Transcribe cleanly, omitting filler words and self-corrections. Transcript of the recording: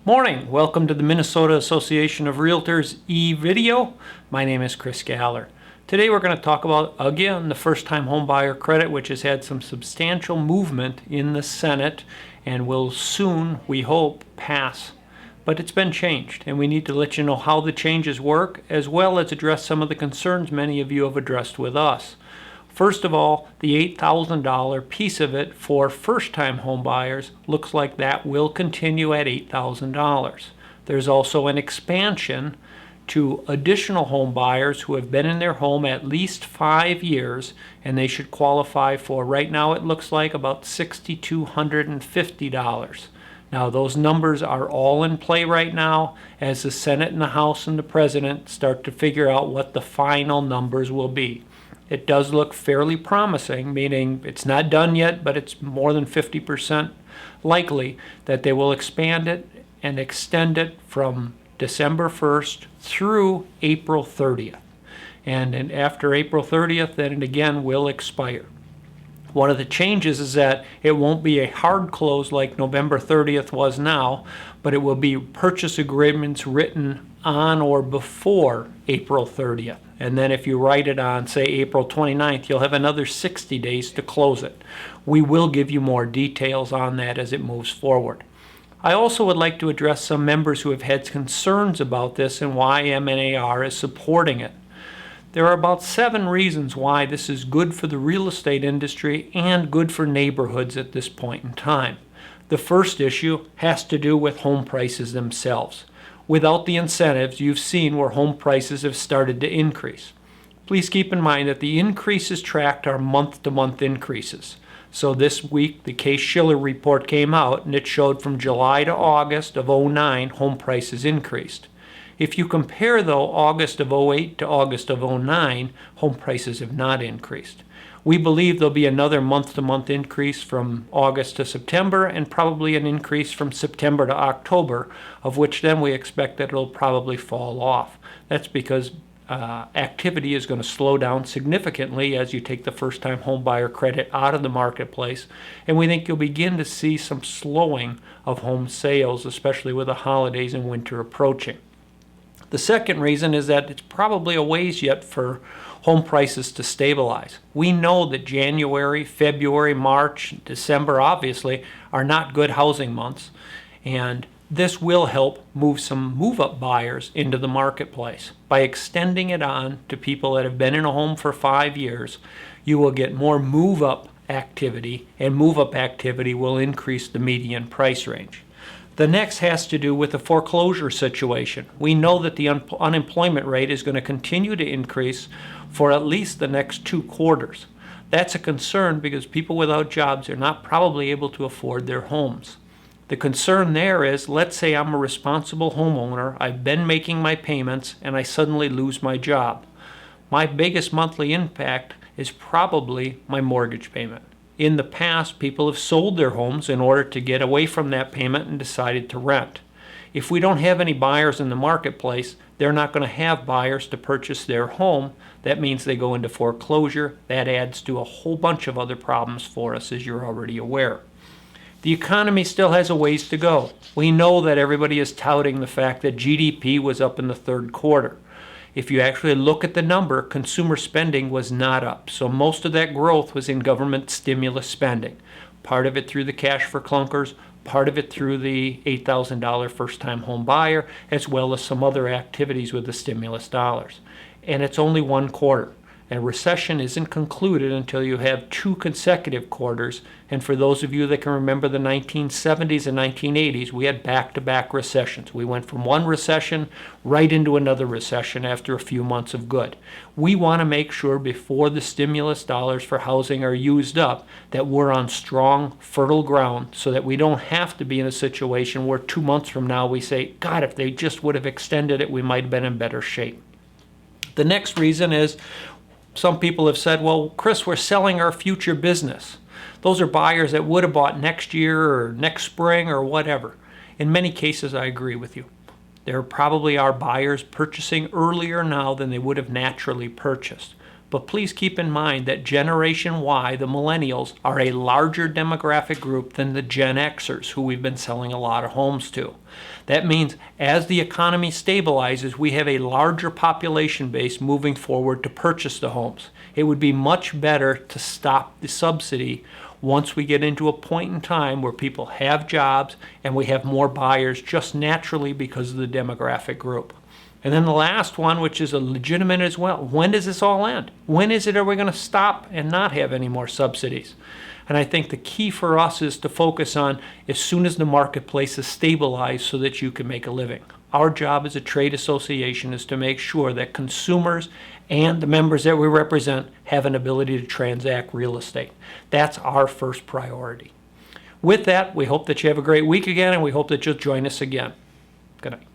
Morning. Welcome to the Minnesota Association of Realtors e-video. My name is Chris Galler. Today we're going to talk about, again, the first-time home buyer credit, which has had some substantial movement in the Senate and will soon, we hope, pass. But it's been changed, and we need to let you know how the changes work, as well as address some of the concerns many of you have addressed with us. First of all, the $8,000 piece of it for first-time home buyers looks like that will continue at $8,000. There's also an expansion to additional home buyers who have been in their home at least 5 years, and they should qualify for, right now it looks like, about $6,250. Now those numbers are all in play right now as the Senate and the House and the President start to figure out what the final numbers will be. It does look fairly promising, meaning it's not done yet, but it's more than 50% likely that they will expand it and extend it from December 1st through April 30th. And then after April 30th, then it again will expire. One of the changes is that it won't be a hard close like November 30th was now, but it will be purchase agreements written on or before April 30th. And then if you write it on, say, April 29th, you'll have another 60 days to close it. We will give you more details on that as it moves forward. I also would like to address some members who have had concerns about this and why MNAR is supporting it. There are about 7 reasons why this is good for the real estate industry and good for neighborhoods at this point in time. The first issue has to do with home prices themselves. Without the incentives, you've seen where home prices have started to increase. Please keep in mind that the increases tracked are month-to-month increases. So this week, the Case-Shiller report came out, and it showed from July to August of 2009, home prices increased. If you compare, though, August of 2008 to August of 2009, home prices have not increased. We believe there'll be another month-to-month increase from August to September, and probably an increase from September to October, of which then we expect that it'll probably fall off. That's because activity is going to slow down significantly as you take the first-time home buyer credit out of the marketplace, and we think you'll begin to see some slowing of home sales, especially with the holidays and winter approaching. The second reason is that it's probably a ways yet for home prices to stabilize. We know that January, February, March, December obviously are not good housing months, and this will help move some move-up buyers into the marketplace. By extending it on to people that have been in a home for 5 years, you will get more move-up activity, and move-up activity will increase the median price range. The next has to do with the foreclosure situation. We know that the unemployment rate is going to continue to increase for at least the next 2 quarters. That's a concern because people without jobs are not probably able to afford their homes. The concern there is, let's say I'm a responsible homeowner, I've been making my payments, and I suddenly lose my job. My biggest monthly impact is probably my mortgage payment. In the past, people have sold their homes in order to get away from that payment and decided to rent. If we don't have any buyers in the marketplace, they're not going to have buyers to purchase their home. That means they go into foreclosure. That adds to a whole bunch of other problems for us, as you're already aware. The economy still has a ways to go. We know that everybody is touting the fact that GDP was up in the 3rd quarter. If you actually look at the number, consumer spending was not up. So most of that growth was in government stimulus spending. Part of it through the cash for clunkers, part of it through the $8,000 first-time home buyer, as well as some other activities with the stimulus dollars. And it's only 1 quarter. A recession isn't concluded until you have 2 consecutive quarters. And for those of you that can remember the 1970s and 1980s, we had back-to-back recessions. We went from one recession right into another recession after a few months of good. We want to make sure before the stimulus dollars for housing are used up that we're on strong, fertile ground so that we don't have to be in a situation where 2 months from now we say, God, if they just would have extended it, we might have been in better shape. The next reason is, some people have said, well, Chris, we're selling our future business. Those are buyers that would have bought next year or next spring or whatever. In many cases, I agree with you. There probably are buyers purchasing earlier now than they would have naturally purchased. But please keep in mind that Generation Y, the millennials, are a larger demographic group than the Gen Xers, who we've been selling a lot of homes to. That means as the economy stabilizes, we have a larger population base moving forward to purchase the homes. It would be much better to stop the subsidy once we get into a point in time where people have jobs and we have more buyers just naturally because of the demographic group. And then the last one, which is a legitimate as well, when does this all end? When is it are we going to stop and not have any more subsidies? And I think the key for us is to focus on as soon as the marketplace is stabilized so that you can make a living. Our job as a trade association is to make sure that consumers and the members that we represent have an ability to transact real estate. That's our first priority. With that, we hope that you have a great week again, and we hope that you'll join us again. Good night.